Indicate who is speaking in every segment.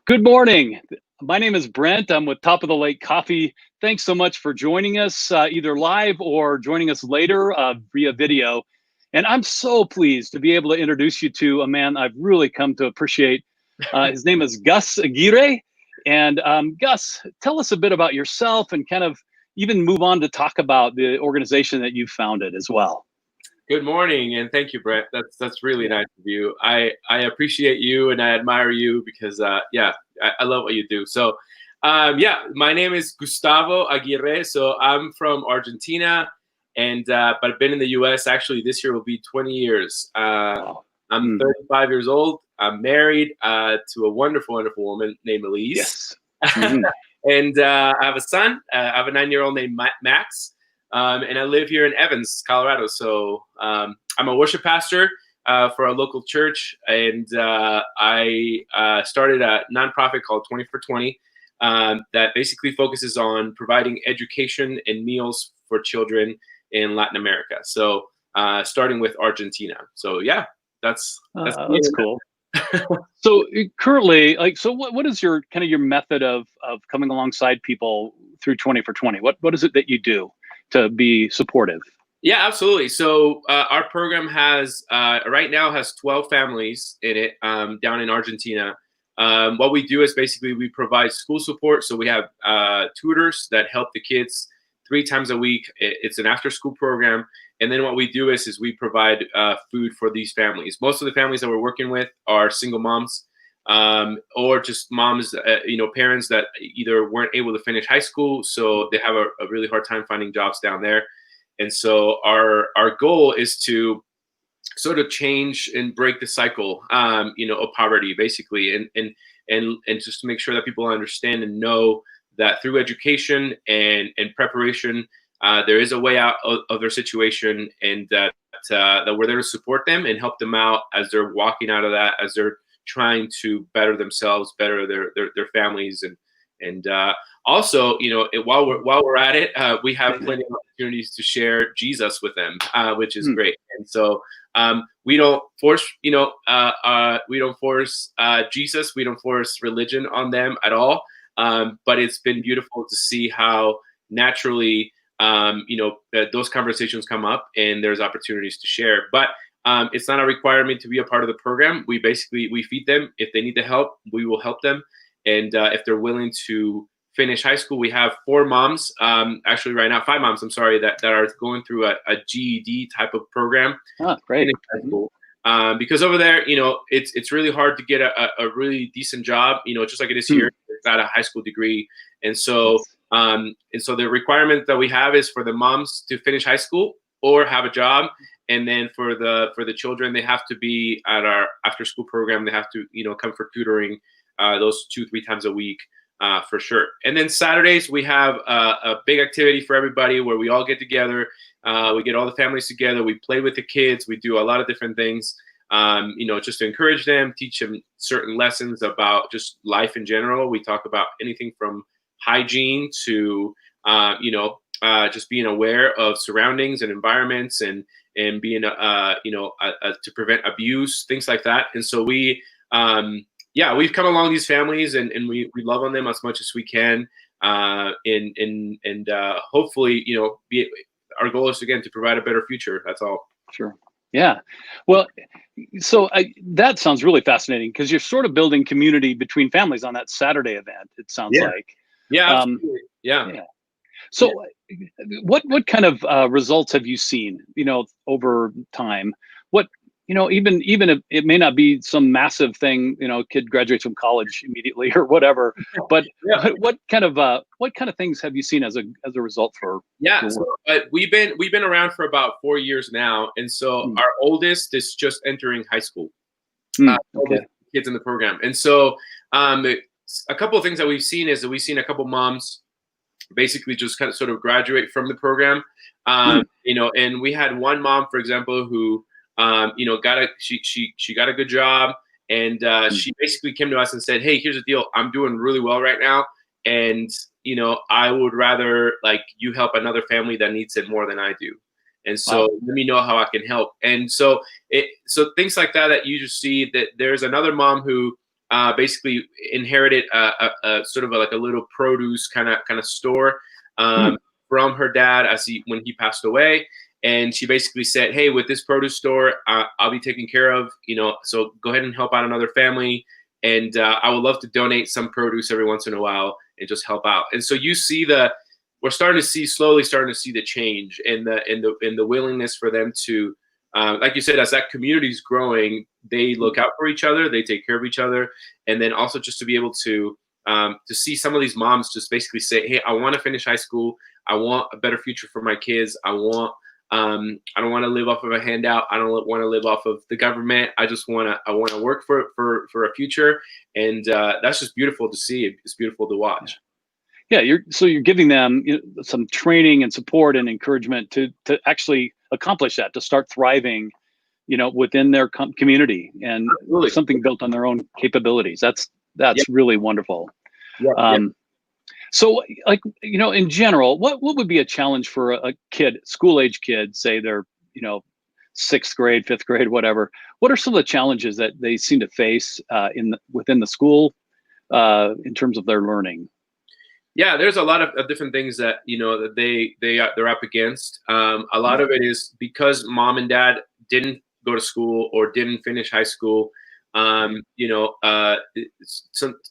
Speaker 1: Good morning. My name is Brent. I'm with Top of the Lake Coffee. Thanks so much for joining us, either live or joining us later via video. And I'm so pleased to be able to introduce you to a man I've really come to appreciate. His name is Gus Aguirre. And Gus, tell us a bit about yourself and kind of even move on to talk about the organization that you founded as well.
Speaker 2: Good morning, and thank you, Brett. That's really
Speaker 1: Yeah.
Speaker 2: nice of you. I appreciate you and I admire you because I love what you do. So my name is Gustavo Aguirre. So I'm from Argentina, and but I've been in the U.S. Actually, this year will be 20 years.
Speaker 1: Wow.
Speaker 2: I'm 35 years old. I'm married to a wonderful, wonderful woman named Elise,
Speaker 1: Yes. Mhm.
Speaker 2: and I have a son. I have a 9-year-old named Max. And I live here in Evans, Colorado. So I'm a worship pastor for a local church, and I started a nonprofit called 20for20 that basically focuses on providing education and meals for children in Latin America. So starting with Argentina. So yeah, that's
Speaker 1: That's cool. So currently, what is your kind of your method of coming alongside people through 20 for 20? What is it that you do to be supportive?
Speaker 2: Yeah, absolutely. So our program has right now has 12 families in it down in Argentina. What we do is basically we provide school support. So we have tutors that help the kids 3 times a week. It's an after-school program, and then what we do is we provide food for these families. Most of the families that we're working with are single moms or just moms, parents that either weren't able to finish high school, so they have a really hard time finding jobs down there. And so our goal is to sort of change and break the cycle, of poverty, basically, and just to make sure that people understand and know that through education and preparation, there is a way out of their situation, and that we're there to support them and help them out as they're walking out of that, as they're trying to better themselves, better their families, and also, while we're at it, we have plenty of opportunities to share Jesus with them, which is great. And so we don't force, we don't force Jesus, we don't force religion on them at all. But it's been beautiful to see how naturally, those conversations come up and there's opportunities to share. But it's not a requirement to be a part of the program. We feed them. If they need the help, we will help them. And if they're willing to finish high school, we have 4 moms, actually right now 5 moms, I'm sorry, that are going through a GED type of program.
Speaker 1: Great.
Speaker 2: High school. Because over there, it's really hard to get a really decent job, just like it is here. It's not a high school degree. And so the requirement that we have is for the moms to finish high school or have a job. And then for the children, they have to be at our after school program. They have to, come for tutoring those 2-3 times a week. For sure. And then Saturdays, we have a big activity for everybody where we all get together. We get all the families together. We play with the kids. We do a lot of different things, just to encourage them, teach them certain lessons about just life in general. We talk about anything from hygiene to, just being aware of surroundings and environments and being, to prevent abuse, things like that. And so we've come along these families and we love on them as much as we can. And hopefully, our goal is, again, to provide a better future. That's all.
Speaker 1: Sure. Yeah. Well, so that sounds really fascinating because you're sort of building community between families on that Saturday event, it sounds like.
Speaker 2: Yeah. Absolutely. Yeah.
Speaker 1: So what kind of results have you seen, over time? What, even if it may not be some massive thing, kid graduates from college immediately or whatever, but what kind of things have you seen as a result for?
Speaker 2: So we've been around for about 4 years now, and so our oldest is just entering high school. Okay. Kids in the program, and so a couple of things that we've seen is that we've seen a couple moms basically just kind of sort of graduate from the program, and we had one mom, for example, who she got a good job, and she basically came to us and said, "Hey, here's the deal. I'm doing really well right now, and I would rather you help another family that needs it more than I do, and so let me know how I can help." And so things like that you just see that there's another mom who basically inherited a sort of like a little produce kind of store from her dad when he passed away. And she basically said, hey, with this produce store, I'll be taken care of, so go ahead and help out another family. And I would love to donate some produce every once in a while and just help out. And so we're slowly starting to see the change in the willingness for them to, like you said, as that community is growing, they look out for each other, they take care of each other. And then also just to be able to see some of these moms just basically say, hey, I want to finish high school. I want a better future for my kids. I don't want to live off of a handout. I don't want to live off of the government. I want to work for a future. And that's just beautiful to see. It's beautiful to watch.
Speaker 1: Yeah, you're giving them some training and support and encouragement to actually accomplish that, to start thriving, within their community and
Speaker 2: Absolutely.
Speaker 1: Something built on their own capabilities. That's really wonderful. So, like, in general, what would be a challenge for a kid, school age kid, say they're, 6th grade, 5th grade, whatever? What are some of the challenges that they seem to face within the school in terms of their learning?
Speaker 2: Yeah, there's a lot of different things that that they're up against. A lot of it is because mom and dad didn't go to school or didn't finish high school. To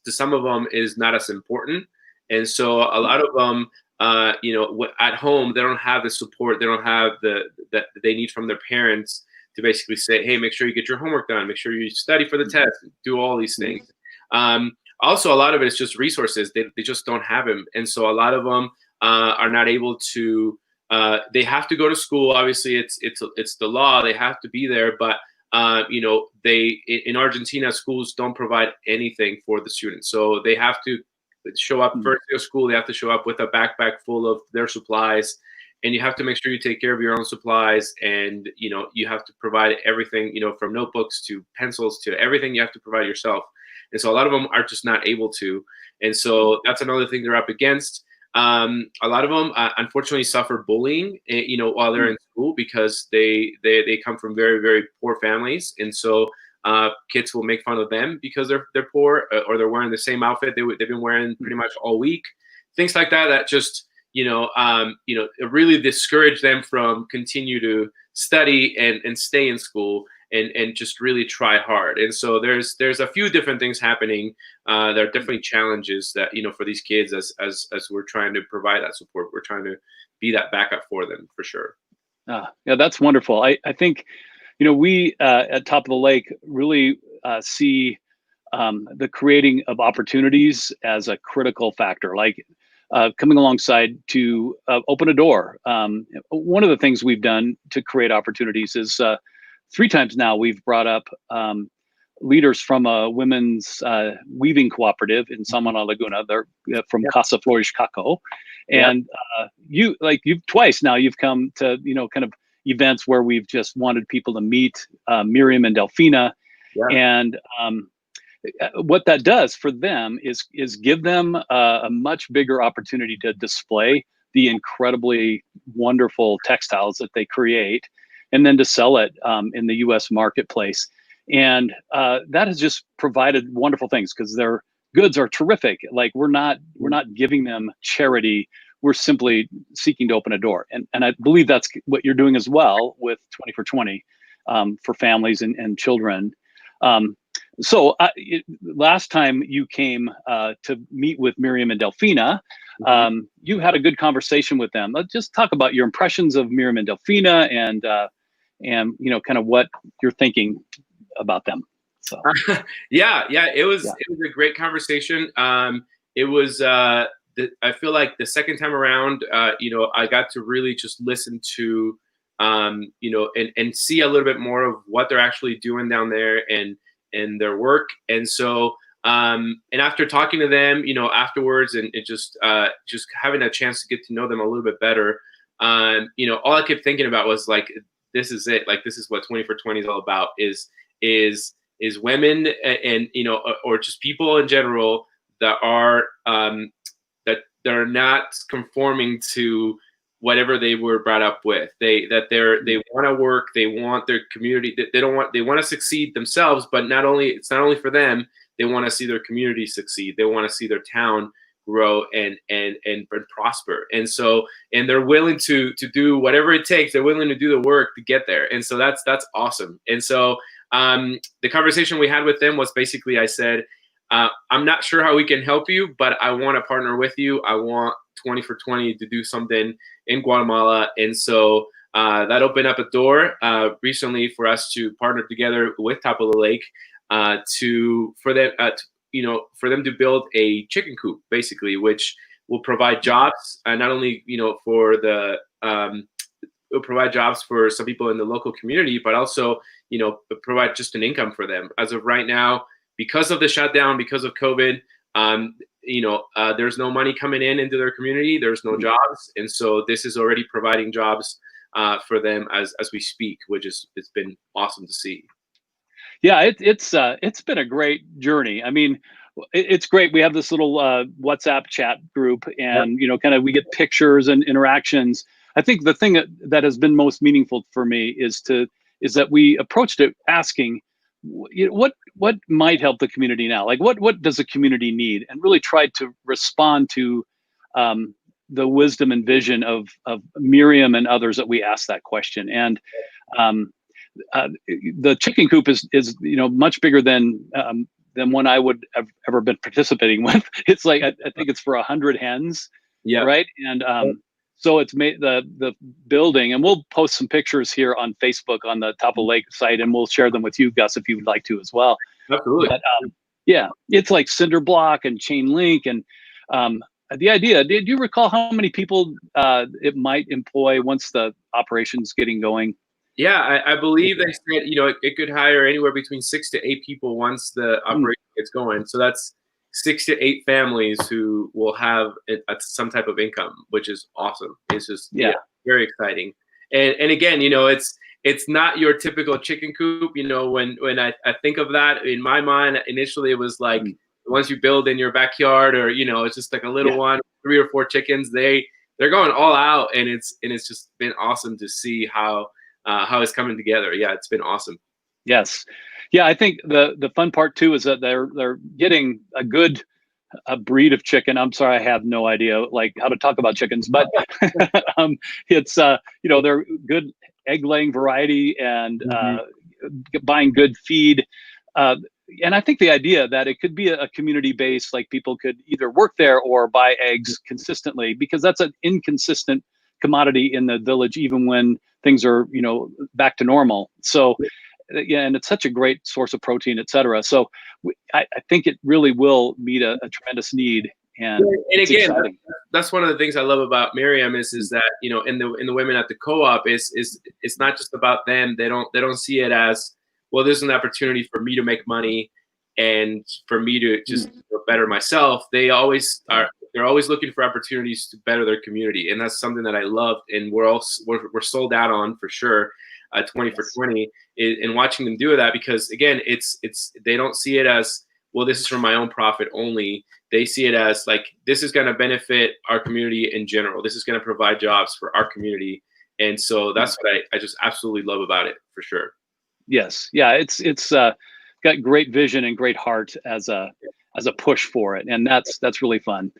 Speaker 2: some of them is not as important, and so a lot of them, at home they don't have the support, they don't have that they need from their parents to basically say, hey, make sure you get your homework done, make sure you study for the test, do all these things. Also, a lot of it is just resources. They just don't have them. And so a lot of them are not able to, they have to go to school. Obviously, it's the law. They have to be there. But, in Argentina, schools don't provide anything for the students. So they have to show up first day of school. They have to show up with a backpack full of their supplies. And you have to make sure you take care of your own supplies. And, you have to provide everything, from notebooks to pencils to everything you have to provide yourself. And so a lot of them are just not able to. And so that's another thing they're up against. A lot of them, unfortunately, suffer bullying, while they're in school because they come from very, very poor families. And so kids will make fun of them because they're poor, or they're wearing the same outfit they've been wearing pretty much all week. Things like that just, really discourage them from continue to study and stay in school. And just really try hard. And so there's a few different things happening. There are definitely challenges that, for these kids as we're trying to provide that support. We're trying to be that backup for them, for sure.
Speaker 1: Yeah, that's wonderful. I think, we at Top of the Lake really see the creating of opportunities as a critical factor, like coming alongside to open a door. One of the things we've done to create opportunities is 3 times now we've brought up leaders from a women's weaving cooperative in San Juan la Laguna. They're from Casa Flores Caco. And you've twice now you've come to, kind of events where we've just wanted people to meet Miriam and Delfina. And what that does for them is give them a much bigger opportunity to display the incredibly wonderful textiles that they create, and then to sell it in the U.S. marketplace. And that has just provided wonderful things because their goods are terrific. Like we're not giving them charity. We're simply seeking to open a door. And I believe that's what you're doing as well with 20 for 20 for families and children. So last time you came to meet with Miriam and Delfina, you had a good conversation with them. Let's just talk about your impressions of Miriam and Delfina and kind of what you're thinking about them. So
Speaker 2: it was a great conversation. It was I feel like the second time around, I got to really just listen to and see a little bit more of what they're actually doing down there and their work. And so and after talking to them, afterwards and just having a chance to get to know them a little bit better, all I kept thinking about was like, this is it. Like, this is what 20 for 20 is all about, is women and, or just people in general that are not conforming to whatever they were brought up with. They want to work, they want their community, they want to succeed themselves, but it's not only for them, They want to see their community succeed. They want to see their town grow and prosper. And so, and they're willing to do whatever it takes. They're willing to do the work to get there. And so that's awesome. And so the conversation we had with them was basically, I said, I'm not sure how we can help you, but I want to partner with you. I want 20 for 20 to do something in Guatemala. And so that opened up a door recently for us to partner together with Top of the Lake for them to build a chicken coop, basically, which will provide jobs, not only it'll provide jobs for some people in the local community, but also provide just an income for them. As of right now, because of the shutdown, because of COVID, there's no money coming into their community. There's no jobs, and so this is already providing jobs for them as we speak, it's been awesome to see.
Speaker 1: Yeah, it's been a great journey. I mean, it's great. We have this little WhatsApp chat group, and kind of we get pictures and interactions. I think the thing that has been most meaningful for me is that we approached it asking, what might help the community now? Like what does the community need? And really tried to respond to the wisdom and vision of Miriam and others that we asked that question. And the chicken coop is much bigger than one I would have ever been participating with. It's like I think it's for 100 hens, right? And so it's made the building, and we'll post some pictures here on Facebook on the Top of the Lake site, and we'll share them with you, Gus, if you would like to as well.
Speaker 2: Absolutely.
Speaker 1: But, yeah, it's like cinder block and chain link, and the idea. Did you recall how many people it might employ once the operation's getting going?
Speaker 2: Yeah, I believe they said it could hire anywhere between 6 to 8 people once the operation gets going. So that's 6 to 8 families who will have some type of income, which is awesome. It's just very exciting. And again, it's not your typical chicken coop. When I think of that, in my mind, initially it was like once you build in your backyard, or it's just like a little one, 3 or 4 chickens. They're going all out, and it's just been awesome to see how it's coming together. Yeah, it's been awesome.
Speaker 1: Yes. Yeah, I think the fun part too is that they're getting a breed of chicken. I'm sorry, I have no idea like how to talk about chickens, but it's they're good egg laying variety, and buying good feed. And I think the idea that it could be a community base, like people could either work there or buy eggs consistently, because that's an inconsistent commodity in the village, even when things are back to normal. So and it's such a great source of protein, et cetera. So I think it really will meet a tremendous need. And
Speaker 2: again, that's one of the things I love about Miriam is that in the women at the co-op is it's not just about them. They don't see it as, well, there's an opportunity for me to make money and for me to just better myself. They're always looking for opportunities to better their community, and that's something that I love, and we're sold out on for sure. 20 for 20, and watching them do that, because again, it's they don't see it as, well, this is for my own profit only. They see it as like, this is going to benefit our community in general. This is going to provide jobs for our community, and so that's what I just absolutely love about it, for sure.
Speaker 1: Yes, yeah, it's got great vision and great heart as a push for it, and that's really fun.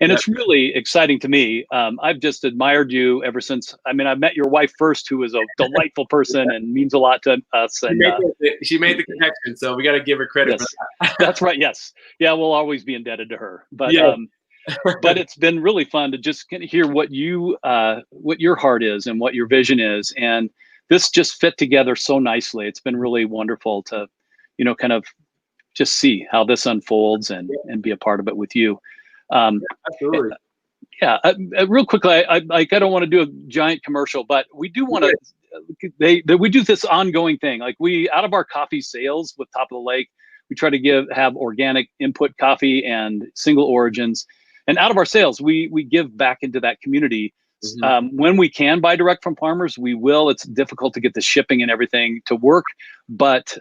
Speaker 1: And it's really exciting to me. I've just admired you ever since. I mean, I met your wife first, who is a delightful person and means a lot to us. And
Speaker 2: she made the connection, so we got to give her credit for that.
Speaker 1: That's right. Yes. Yeah, we'll always be indebted to her. But but it's been really fun to just hear what your heart is and what your vision is, and this just fit together so nicely. It's been really wonderful to, kind of just see how this unfolds and be a part of it with you.
Speaker 2: Absolutely.
Speaker 1: Yeah. Real quickly, I don't want to do a giant commercial, but we do want to. We do this ongoing thing. Like out of our coffee sales with Top of the Lake, we try to have organic input coffee and single origins, and out of our sales, we give back into that community. When we can buy direct from farmers, we will. It's difficult to get the shipping and everything to work, but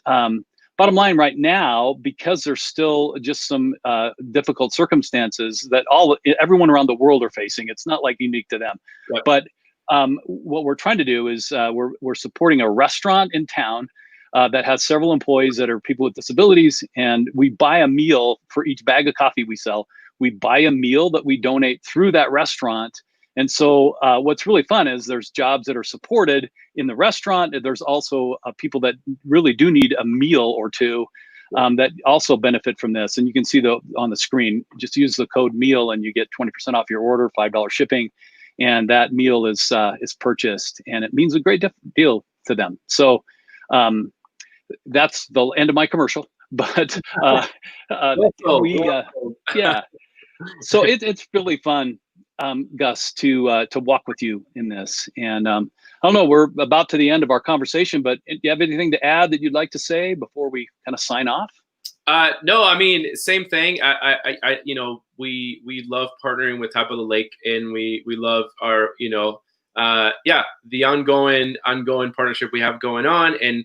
Speaker 1: bottom line right now, because there's still just some difficult circumstances that everyone around the world are facing. It's not like unique to them. Right. But what we're trying to do is we're supporting a restaurant in town that has several employees that are people with disabilities, and we buy a meal for each bag of coffee we sell. We buy a meal that we donate through that restaurant. And so what's really fun is there's jobs that are supported in the restaurant. There's also people that really do need a meal or two that also benefit from this. And you can see on the screen, just use the code MEAL and you get 20% off your order, $5 shipping. And that meal is purchased, and it means a great deal to them. So that's the end of my commercial. But yeah. So it's really fun, Gus, to walk with you in this. And I don't know, we're about to the end of our conversation, but do you have anything to add that you'd like to say before we kind of sign off?
Speaker 2: No, I mean, same thing. I we love partnering with Top of the Lake, and we love our, the ongoing partnership we have going on, and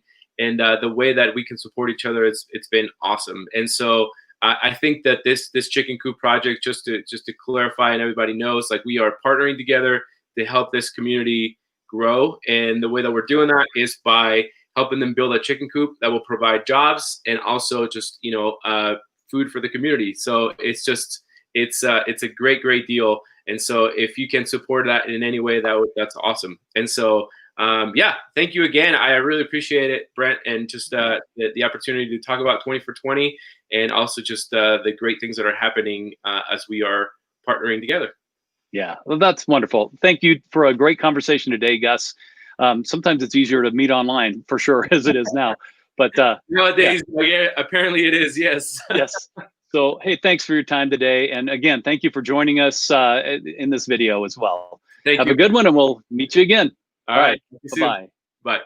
Speaker 2: the way that we can support each other, it's been awesome. And so I think that this chicken coop project, just to clarify, and everybody knows, like, we are partnering together to help this community grow, and the way that we're doing that is by helping them build a chicken coop that will provide jobs and also just food for the community. So it's a great deal. And so if you can support that in any way, that's awesome. And so thank you again. I really appreciate it, Brent, and just the opportunity to talk about 20 for 20, and also just the great things that are happening as we are partnering together.
Speaker 1: Yeah, well, that's wonderful. Thank you for a great conversation today, Gus. Sometimes it's easier to meet online, for sure, as it is now. But
Speaker 2: nowadays, apparently it is. Yes.
Speaker 1: Yes. So, hey, thanks for your time today. And again, thank you for joining us in this video as well. Have a good one, and we'll meet you again.
Speaker 2: All right.
Speaker 1: Bye-bye.
Speaker 2: Bye.